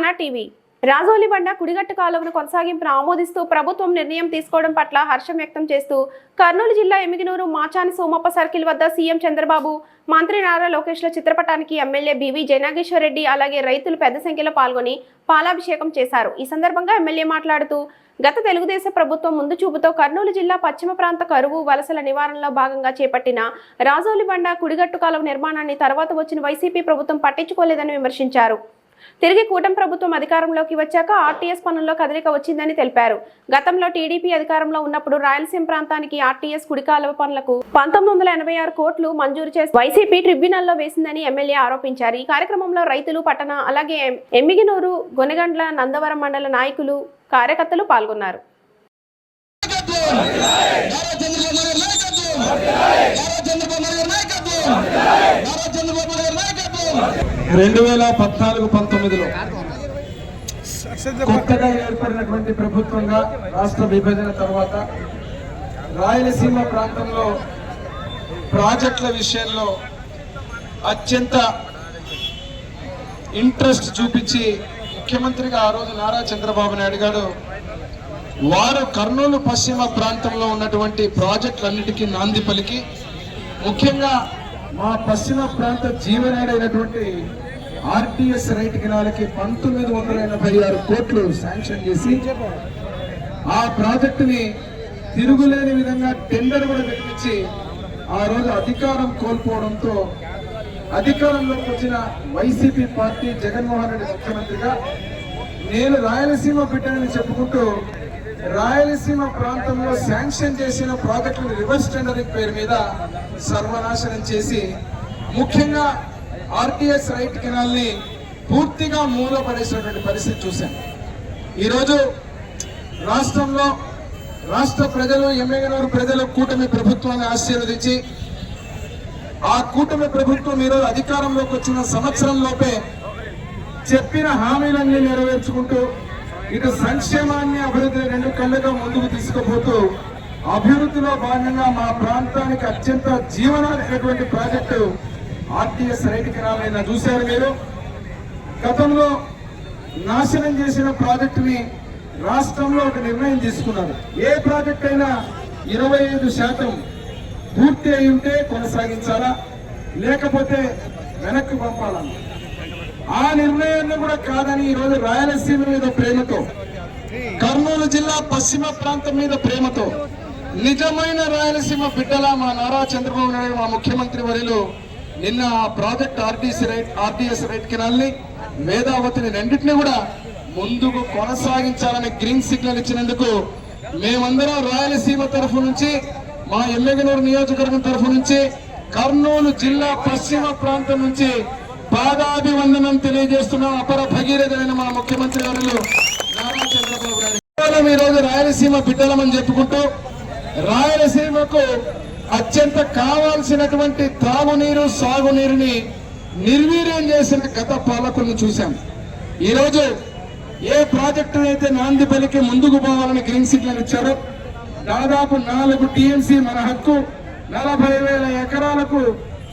మన టీవీ. రాజోలిబండ కుడిగట్టు కాలువను కొనసాగింపును ఆమోదిస్తూ ప్రభుత్వం నిర్ణయం తీసుకోవడం పట్ల హర్షం వ్యక్తం చేస్తూ కర్నూలు జిల్లా ఎమిగినూరు మాచాని సోమప్ప సర్కిల్ వద్ద సీఎం చంద్రబాబు, మంత్రి నారా లోకేష్ల చిత్రపటానికి ఎమ్మెల్యే బివి జయనాగేశ్వర్ రెడ్డి అలాగే రైతులు పెద్ద సంఖ్యలో పాల్గొని పాలాభిషేకం చేశారు. ఈ సందర్భంగా ఎమ్మెల్యే మాట్లాడుతూ గత తెలుగుదేశం ప్రభుత్వం ముందు చూపుతో కర్నూలు జిల్లా పశ్చిమ ప్రాంత కరువు వలసల నివారణలో భాగంగా చేపట్టిన రాజోలిబండ కుడిగట్టు కాలువ నిర్మాణాన్ని తర్వాత వచ్చిన వైసీపీ ప్రభుత్వం పట్టించుకోలేదని విమర్శించారు. తిరిగి కూటమి ప్రభుత్వం అధికారంలోకి వచ్చాక ఆర్టీఎస్ పనుల్లో కదలిక వచ్చిందని తెలిపారు. గతంలో టీడీపీ అధికారంలో ఉన్నప్పుడు రాయలసీమ ప్రాంతానికి ఆర్టీఎస్ కుడి కాలువ పనులకు 1986 కోట్లు మంజూరు చేసి వైసీపీ ట్రిబ్యునల్లో వేసిందని ఎమ్మెల్యే ఆరోపించారు. ఈ కార్యక్రమంలో రైతులు, పట్టణ అలాగే ఎమ్మిగినూరు, గొనగండ్ల, నందవరం మండల నాయకులు, కార్యకర్తలు పాల్గొన్నారు. 2014-19లో కొత్తగా ఏర్పడినటువంటి ప్రభుత్వంగా రాష్ట్ర విభజన తర్వాత రాయలసీమ ప్రాంతంలో ప్రాజెక్టుల విషయంలో అత్యంత ఇంట్రెస్ట్ చూపించి ముఖ్యమంత్రిగా ఆ రోజు నారా చంద్రబాబు నాయుడు గారు వారు కర్నూలు పశ్చిమ ప్రాంతంలో ఉన్నటువంటి ప్రాజెక్టులన్నిటికీ నాంది పలికి ముఖ్యంగా మా పశ్చిమ ప్రాంత జీవనాడైనటువంటి ఆర్టీఎస్ రైట్ కెనాల్కి 1986 కోట్లు శాంక్షన్ చేసి ఆ ప్రాజెక్టుని తిరుగులేని విధంగా టెండర్ కూడా పెట్టించి ఆ రోజు అధికారం కోల్పోవడంతో అధికారంలోకి వచ్చిన వైసీపీ పార్టీ జగన్మోహన్ రెడ్డి ముఖ్యమంత్రిగా నేను రాయలసీమ బిడ్డని చెప్పుకుంటూ రాయలసీమ ప్రాంతంలో శాంక్షన్ చేసిన ప్రాజెక్టులు రివర్స్ టెండరింగ్ పేరు మీద సర్వనాశనం చేసి ముఖ్యంగా ఆర్టీఎస్ రైట్ కెనాల్ ని పూర్తిగా మూలపడేసినటువంటి పరిస్థితి చూశాం. ఈరోజు రాష్ట్రంలో రాష్ట్ర ప్రజలు, ఎమ్మెగనూరు ప్రజలు కూటమి ప్రభుత్వాన్ని ఆశీర్వదించి ఆ కూటమి ప్రభుత్వం ఈరోజు అధికారంలోకి వచ్చిన సంవత్సరంలోపే చెప్పిన హామీలన్నీ నెరవేర్చుకుంటూ ఇటు సంక్షేమాన్ని, అభివృద్ధిని రెండు కళ్ళుగా ముందుకు తీసుకుపోతూ అభివృద్ధిలో భాగంగా మా ప్రాంతానికి అత్యంత జీవనాడినటువంటి ప్రాజెక్టు ఆర్టీఎస్ రైట్ కెనాల్ అయినా చూశారు మీరు. గతంలో నాశనం చేసిన ప్రాజెక్టుని రాష్ట్రంలో ఒక నిర్ణయం తీసుకున్నారు. ఏ ప్రాజెక్ట్ అయినా 25% పూర్తి అయి ఉంటే కొనసాగించాలా, లేకపోతే వెనక్కి పంపాలన్నా. ఆ నిర్ణయాన్ని కూడా కాదని ఈరోజు రాయలసీమ మీద ప్రేమతో, కర్నూలు జిల్లా పశ్చిమ ప్రాంతం మీద ప్రేమతో నిజమైన రాయలసీమ బిడ్డలా మా నారా చంద్రబాబు నాయుడు, మా ముఖ్యమంత్రి వర్యులు నిన్న ఆ ప్రాజెక్ట్ ఆర్టీఎస్ రైట్ కెనాల్ ని, వేదావతిని రెండింటినీ కూడా ముందుకు కొనసాగించాలని గ్రీన్ సిగ్నల్ ఇచ్చినందుకు మేమందరం రాయలసీమ తరఫు నుంచి, మా ఎమ్మెగనూరు నియోజకవర్గం తరఫు నుంచి, కర్నూలు జిల్లా పశ్చిమ ప్రాంతం నుంచి పాదాభివందనం తెలియజేస్తున్నాం. అపర భగీరథమైన మా ముఖ్యమంత్రి వర్యులు నారా చంద్రబాబు నాయుడు. ఈ రోజు రాయలసీమ బిడ్డలమని చెప్పుకుంటూ రాయలసీమకు అత్యంత కావాల్సినటువంటి త్రాగునీరు, సాగునీరుని నిర్వీర్యం చేసిన గత పాలకులను చూశాం. ఈరోజు ఏ ప్రాజెక్టు అయితే నాంది పలికి ముందుకు పోవాలని గ్రీన్ సిగ్నల్ ఇచ్చారో దాదాపు 4 టీఎంసీ మన హక్కు, 40,000 ఎకరాలకు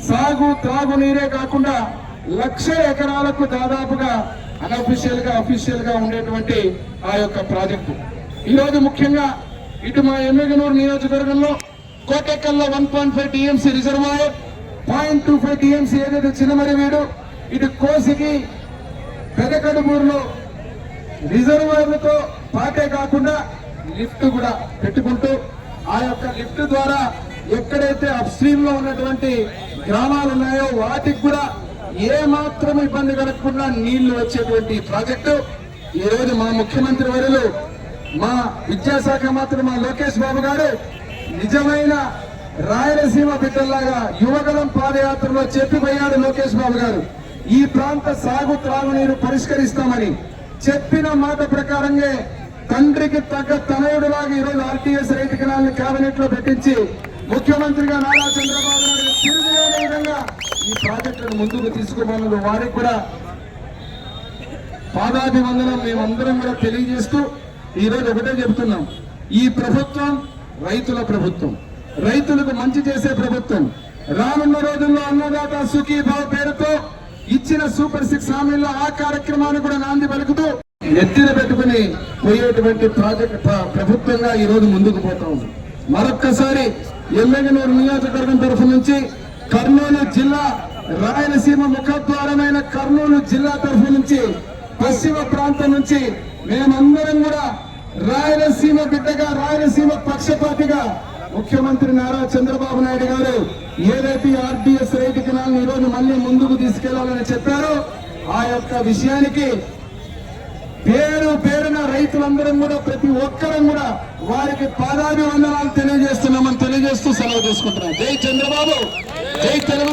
సాగు త్రాగునీరే కాకుండా 1,00,000 ఎకరాలకు దాదాపుగా అఫీషియల్ గా ఉండేటువంటి ఆ యొక్క ప్రాజెక్టు ఈరోజు ముఖ్యంగా ఇటు మా ఎమ్మెగనూరు నియోజకవర్గంలో కోటెక్కల్లో 1.5 టీఎంసీ రిజర్వాయర్, 0.25 టీఎంసీ ఏదైతే చిన్నమరివీడు, ఇటు కోసికి పెదకడుమూరులో రిజర్వాయర్లతో పాటే కాకుండా లిఫ్ట్ కూడా పెట్టుకుంటూ ఆ యొక్క లిఫ్ట్ ద్వారా ఎక్కడైతే అప్ స్ట్రీమ్ లో ఉన్నటువంటి గ్రామాలు ఉన్నాయో వాటికి కూడా ఏ మాత్రం ఇబ్బంది కలగకుండా నీళ్లు వచ్చేటువంటి ప్రాజెక్టు ఈ రోజు మా ముఖ్యమంత్రి వర్యులు, మా విద్యాశాఖ మంత్రి మా లోకేష్ బాబు గారు నిజమైన రాయలసీమ బిడ్డల్లాగా యువగలం పాదయాత్రలో చెప్పిపోయాడు. లోకేష్ బాబు గారు ఈ ప్రాంత సాగు త్రాగునీరు పరిష్కరిస్తామని చెప్పిన మాట ప్రకారంగా తండ్రికి తగ్గ తనయుడులాగా ఈరోజు ఆర్టీఎస్ రైట్ కెనాల్ ని కేబినెట్ లో పెట్టించి ముఖ్యమంత్రిగా నారా చంద్రబాబు నాయుడు తిరుగులేని విధంగా ఈ ప్రాజెక్టును ముందుకు తీసుకుపోయినందుకు వారికి కూడా పాదాభివందనం మేమందరం కూడా తెలియజేస్తూ ఈరోజు ఒకటే చెబుతున్నాం, ఈ ప్రభుత్వం రైతుల ప్రభుత్వం, రైతులకు మంచి చేసే ప్రభుత్వం. రానున్న రోజుల్లో అన్నదాత సుఖీభావ పేరుతో ఇచ్చిన సూపర్ 6 హామీల్లో ఆ కార్యక్రమాన్ని కూడా నాంది పలుకుతూ ఎత్తిన పెట్టుకుని పోయేటువంటి ప్రభుత్వంగా ఈ రోజు ముందుకు పోతా ఉంది. మరొక్కసారి ఎమ్మెగనూరు నియోజకవర్గం తరఫు నుంచి కర్నూలు జిల్లా రాయలసీమ ముఖద్వారమైన కర్నూలు జిల్లా తరఫు నుంచి పశ్చిమ ప్రాంతం నుంచి మేమందరం కూడా రాయలసీమ బిడ్డగా రాయలసీమ పక్షపాతిగా ముఖ్యమంత్రి నారా చంద్రబాబు నాయుడు గారు ఏదైతే ఆర్డీఎస్ రైతు కెనాల్ని ఈరోజు మళ్ళీ ముందుకు తీసుకెళ్లాలని చెప్పారో ఆ యొక్క విషయానికి పేరున రైతులందరం కూడా ప్రతి ఒక్కరం కూడా వారికి పాదాభివందనాలు తెలియజేస్తున్నామని తెలియజేస్తూ సెలవు తీసుకుంటున్నాం. జై చంద్రబాబు, జై తెలుగు.